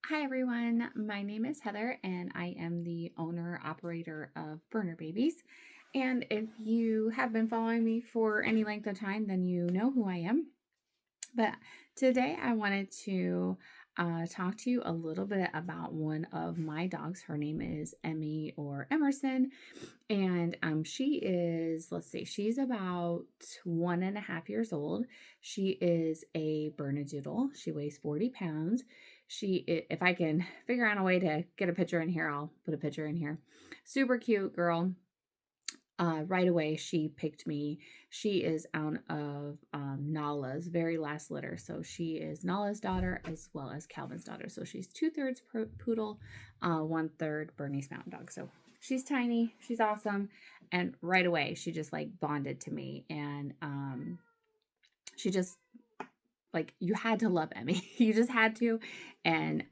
Hi everyone, my name is Heather and I am the owner operator of Burner Babies. And if you have been following me for any length of time, then you know who I am. But today I wanted to talk to you a little bit about one of my dogs. Her name is Emmie or Emerson. And she is, let's see, she's about 1.5 years old. She is a Bernedoodle. She weighs 40 pounds. If I can figure out a way to get a picture in here, I'll put a picture in here. Super cute girl. Right away, she picked me. She is out of Nala's very last litter. So she is Nala's daughter as well as Calvin's daughter. So she's 2/3 poodle, 1/3 Bernese Mountain Dog. So she's tiny. She's awesome. And right away, she just like bonded to me. And she just like, you had to love Emmie. You just had to. And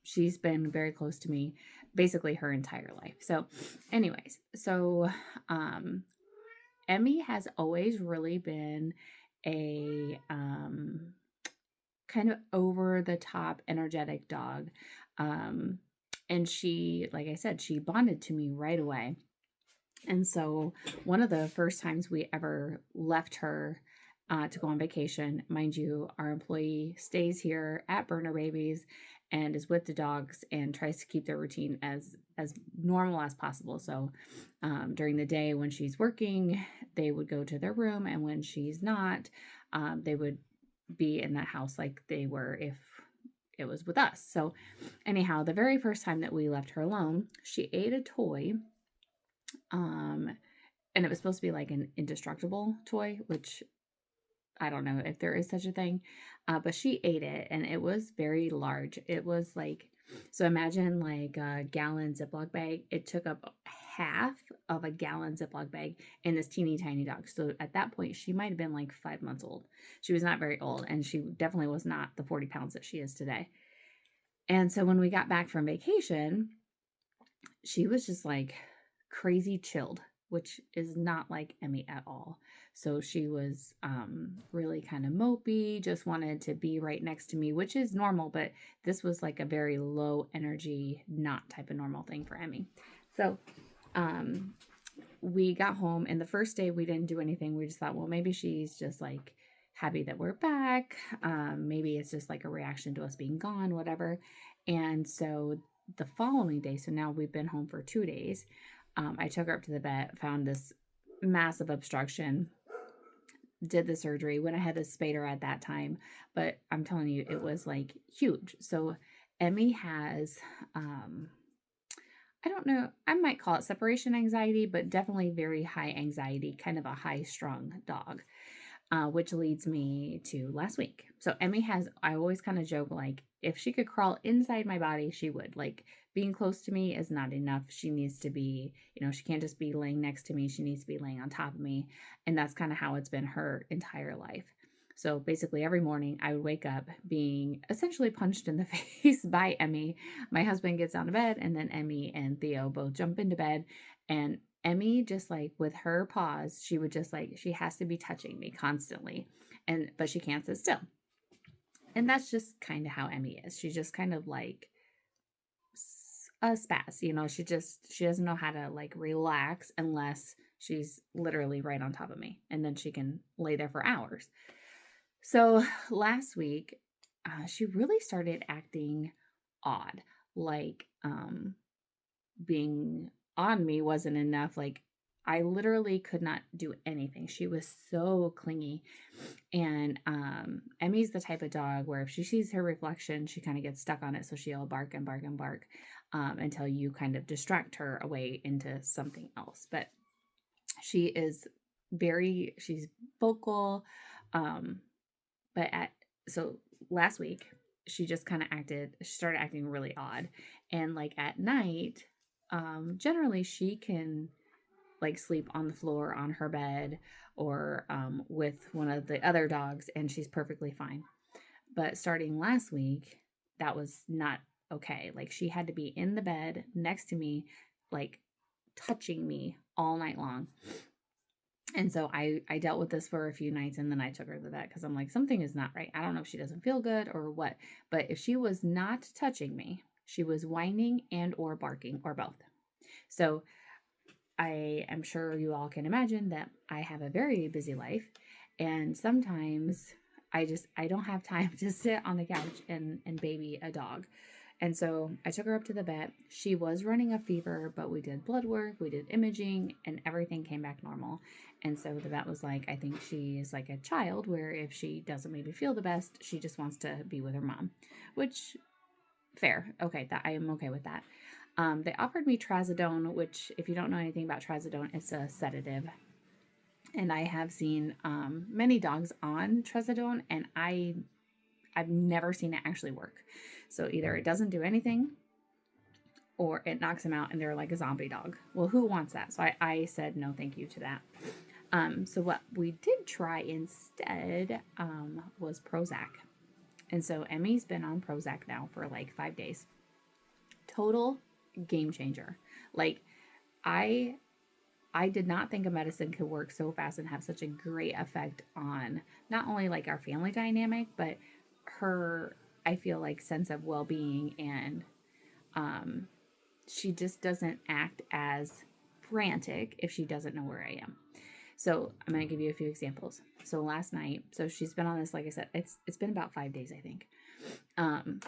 she's been very close to me basically her entire life. So, anyways, um, Emmie has always really been a kind of over the top energetic dog. Um, and she, like I said, she bonded to me right away. And so, one of the first times we ever left her to go on vacation, mind you, our employee stays here at Burner Babies and is with the dogs and tries to keep their routine as normal as possible. So, during the day when she's working, they would go to their room, and when she's not, they would be in that house like they were if it was with us. So, anyhow, the very first time that we left her alone, she ate a toy, um, and it was supposed to be like an indestructible toy, which I don't know if there is such a thing, but she ate it and it was very large. It was like, so imagine like a gallon Ziploc bag. It took up half of a gallon Ziploc bag in this teeny tiny dog. So at that point, she might have been like 5 months old. She was not very old, and she definitely was not the 40 pounds that she is today. And so when we got back from vacation, she was just like crazy chilled, which is not like Emmie at all. So she was really kind of mopey, just wanted to be right next to me, which is normal, but this was like a very low energy, not type of normal thing for Emmie. So um, we got home, and the first day we didn't do anything. We just thought, well, maybe she's just like happy that we're back. Maybe it's just like a reaction to us being gone, whatever. And so the following day, so now we've been home for 2 days. I took her up to the vet, found this massive obstruction, did the surgery, went ahead to spade her at that time. But I'm telling you, it was like huge. So Emmie has, I don't know, I might call it separation anxiety, but definitely very high anxiety, kind of a high strung dog. Which leads me to last week. So Emmie has, I always kind of joke like, if she could crawl inside my body, she would. Like, being close to me is not enough. She needs to be, she can't just be laying next to me. She needs to be laying on top of me. And that's kind of how it's been her entire life. So basically, every morning I would wake up being essentially punched in the face by Emmie. My husband gets out of bed, and then Emmie and Theo both jump into bed. And Emmie, just like with her paws, she would just like, she has to be touching me constantly. But she can't sit still. And that's just kind of how Emmie is. She's just kind of like a spaz, she doesn't know how to like relax unless she's literally right on top of me. And then she can lay there for hours. So last week, she really started acting odd, like being on me wasn't enough. Like, I literally could not do anything. She was so clingy. And Emmie's the type of dog where if she sees her reflection, she kind of gets stuck on it. So she'll bark and bark and bark until you kind of distract her away into something else. But she's vocal. Um, but so last week, she just kind of she started acting really odd. And like at night, generally she can like sleep on the floor on her bed or with one of the other dogs, and she's perfectly fine. But starting last week, that was not okay. Like, she had to be in the bed next to me, like touching me all night long. And so I dealt with this for a few nights, and then I took her to the vet because I'm like, something is not right. I don't know if she doesn't feel good or what, but if she was not touching me, she was whining and or barking or both. So I am sure you all can imagine that I have a very busy life, and sometimes I don't have time to sit on the couch and baby a dog. And so I took her up to the vet. She was running a fever, but we did blood work, we did imaging, and everything came back normal. And so the vet was like, I think she is like a child where if she doesn't maybe feel the best, she just wants to be with her mom, which fair. Okay, that I am okay with that. They offered me trazodone, which, if you don't know anything about trazodone, it's a sedative. And I have seen many dogs on trazodone, and I've never seen it actually work. So either it doesn't do anything, or it knocks them out, and they're like a zombie dog. Well, who wants that? So I said no, thank you to that. So what we did try instead was Prozac. And so Emmie's been on Prozac now for like 5 days. Total game changer. Like I I did not think a medicine could work so fast and have such a great effect on not only like our family dynamic, but her, I feel like, sense of well-being, and um she just doesn't act as frantic if she doesn't know where I am. So I'm going to give you a few examples. So last night, so she's been on this, like I said, it's been about 5 days, I think. Um,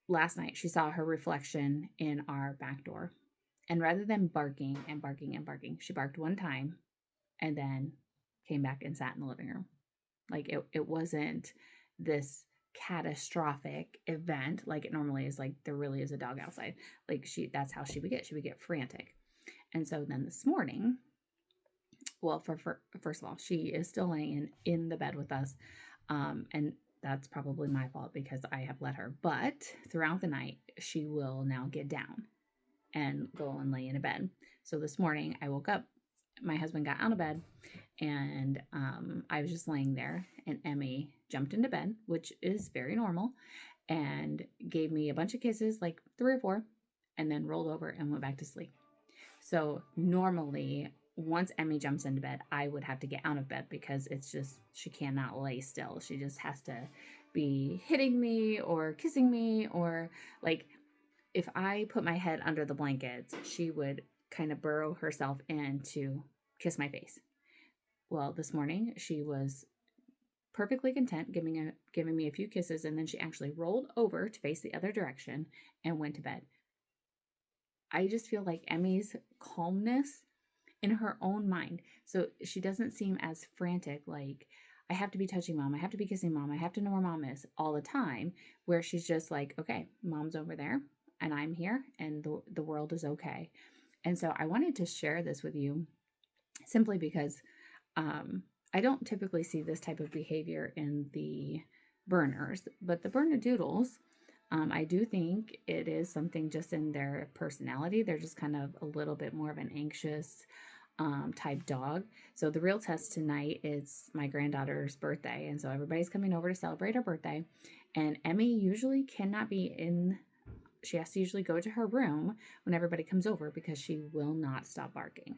Last night she saw her reflection in our back door, and rather than barking and barking and barking, she barked one time and then came back and sat in the living room. Like it wasn't this catastrophic event like it normally is. Like there really is a dog outside. Like that's how she would get. She would get frantic. And so then this morning, well, for first of all, she is still laying in the bed with us, and that's probably my fault because I have let her. But throughout the night, she will now get down and go and lay in a bed. So this morning, I woke up. My husband got out of bed, and I was just laying there, and Emmie jumped into bed, which is very normal, and gave me a bunch of kisses, like 3 or 4, and then rolled over and went back to sleep. So normally, once Emmie jumps into bed, I would have to get out of bed because it's just, she cannot lay still. She just has to be hitting me or kissing me, or like if I put my head under the blankets, she would kind of burrow herself in to kiss my face. Well, this morning she was perfectly content giving me a few kisses, and then she actually rolled over to face the other direction and went to bed. I just feel like Emmie's calmness in her own mind. So she doesn't seem as frantic, like, I have to be touching mom, I have to be kissing mom, I have to know where mom is all the time, where she's just like, okay, mom's over there and I'm here, and the world is okay. And so I wanted to share this with you simply because I don't typically see this type of behavior in the Berners, but the Bernedoodles, I do think it is something just in their personality. They're just kind of a little bit more of an anxious type dog. So the real test tonight is my granddaughter's birthday, and so everybody's coming over to celebrate her birthday. And Emmie usually cannot be in. She has to usually go to her room when everybody comes over because she will not stop barking.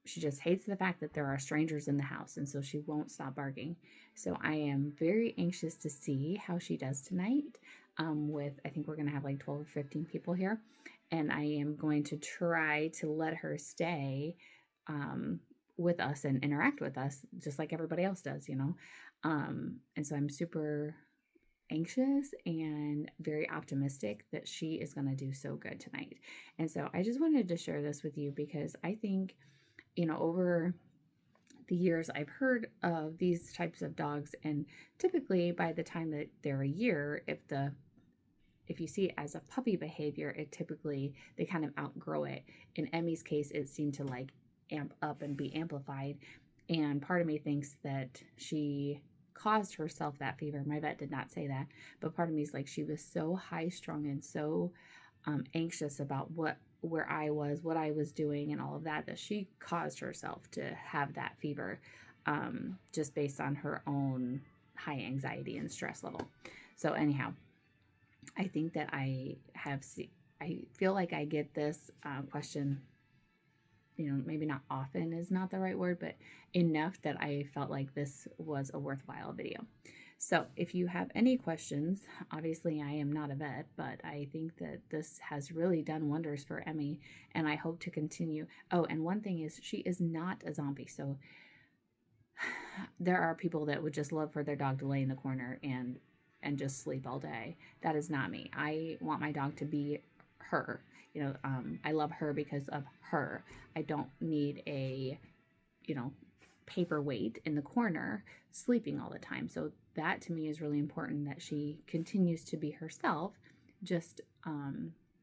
She just hates the fact that there are strangers in the house, and so she won't stop barking. So I am very anxious to see how she does tonight. I think we're going to have like 12 or 15 people here, and I am going to try to let her stay with us and interact with us just like everybody else does, you know. And so I'm super anxious and very optimistic that she is going to do so good tonight. And so I just wanted to share this with you because I think, you know, over the years I've heard of these types of dogs, and typically by the time that they're a year, if you see it as a puppy behavior, it typically they kind of outgrow it. In Emmie's case, it seemed to like amp up and be amplified, and part of me thinks that she caused herself that fever. My vet did not say that, but part of me is like she was so high strung and so anxious about where I was, what I was doing, and all of that, that she caused herself to have that fever, just based on her own high anxiety and stress level. So anyhow, I think that I feel like I get this question maybe not often is not the right word, but enough that I felt like this was a worthwhile video. So if you have any questions, obviously I am not a vet, but I think that this has really done wonders for Emmie, and I hope to continue. Oh, and one thing is, she is not a zombie. So there are people that would just love for their dog to lay in the corner and just sleep all day. That is not me. I want my dog to be her. I love her because of her. I don't need a, paperweight in the corner sleeping all the time. So that to me is really important, that she continues to be herself, just,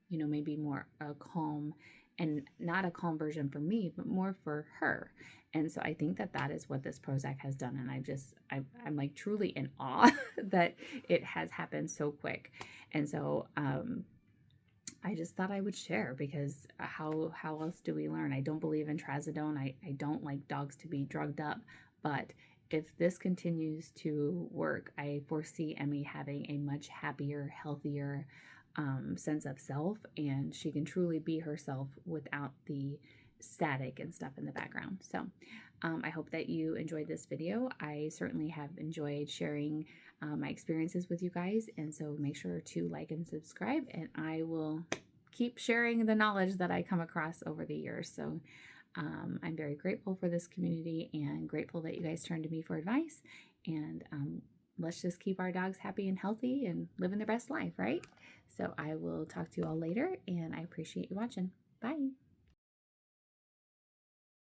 maybe more calm, and not a calm version for me, but more for her. And so I think that that is what this Prozac has done. And I'm like truly in awe that it has happened so quick. And so, I just thought I would share, because how else do we learn? I don't believe in trazodone. I don't like dogs to be drugged up, but if this continues to work, I foresee Emmie having a much happier, healthier sense of self, and she can truly be herself without the static and stuff in the background. So I hope that you enjoyed this video. I certainly have enjoyed sharing my experiences with you guys, and so make sure to like and subscribe, and I will keep sharing the knowledge that I come across over the years. So I'm very grateful for this community, and grateful that you guys turn to me for advice, and let's just keep our dogs happy and healthy and living their best life, right? So I will talk to you all later, and I appreciate you watching. Bye.